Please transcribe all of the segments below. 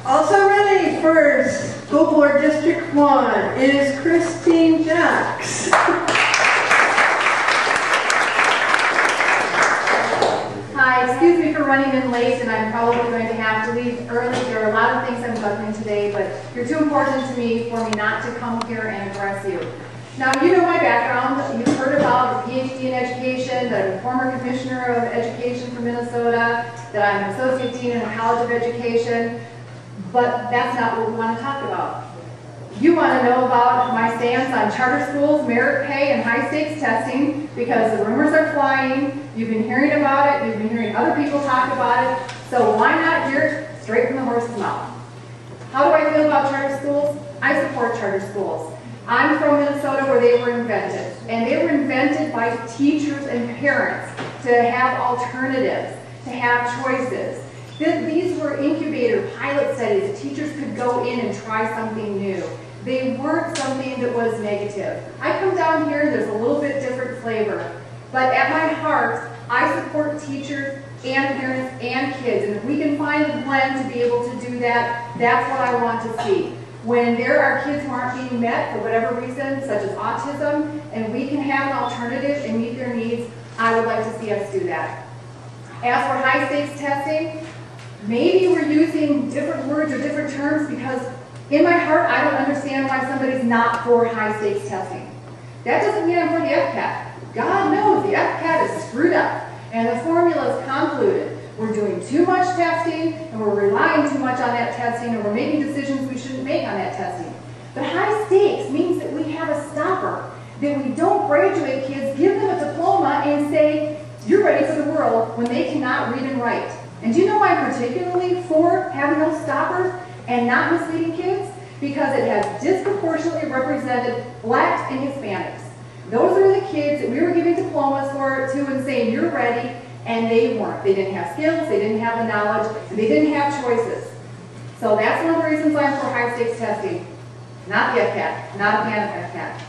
Also ready for School Board District 1 is Christine Jacks. Hi, excuse me for running in late, and I'm probably going to have to leave early. There are a lot of things I'm juggling today, but you're too important to me for me not to come here and address you. Now, you know my background. You've heard about the PhD in education, that I'm a former commissioner of education for Minnesota, that I'm an associate dean in a college of education, but that's not what we want to talk about. You want to know about my stance on charter schools, merit pay, and high-stakes testing because the rumors are flying. You've been hearing about it. You've been hearing other people talk about it. So why not hear it straight from the horse's mouth? How do I feel about charter schools? I support charter schools. I'm from Minnesota where they were invented. And they were invented by teachers and parents to have alternatives, to have choices. These were incubator pilot studies that teachers could go in and try something new. They weren't something that was negative. I come down here, there's a little bit different flavor. But at my heart, I support teachers and parents and kids. And if we can find a blend to be able to do that, that's what I want to see. When there are kids who aren't being met for whatever reason, such as autism, and we can have an alternative and meet their needs, I would like to see us do that. As for high-stakes testing, maybe we're using different words or different terms because in my heart, I don't understand why somebody's not for high-stakes testing. That doesn't mean I'm for the FCAT. God knows the FCAT is screwed up and the formula is convoluted. We're doing too much testing and we're relying too much on that testing and we're making decisions we shouldn't make on that testing. But high stakes means that we have a stopper, that we don't graduate kids, give them a diploma and say, you're ready for the world when they cannot read and write. And do you know why I'm particularly for having those stoppers and not misleading kids? Because it has disproportionately represented Blacks and Hispanics. Those are the kids that we were giving diplomas to and saying, you're ready, and they weren't. They didn't have skills, they didn't have the knowledge, and they didn't have choices. So that's one of the reasons I'm for high-stakes testing. Not the FCAT, not a fan of FCAT.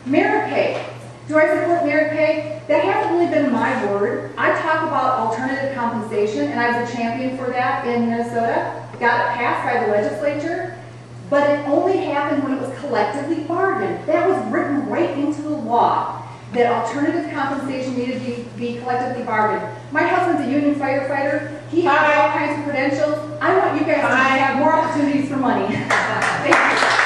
Merit pay. Do I support merit pay? That hasn't really been my word. I talk about alternative compensation, and I was a champion for that in Minnesota. Got it passed by the legislature, but it only happened when it was collectively bargained. That was written right into the law, that alternative compensation needed to be collectively bargained. My husband's a union firefighter. He has all kinds of credentials. I want you guys to have more opportunities for money. Thank you.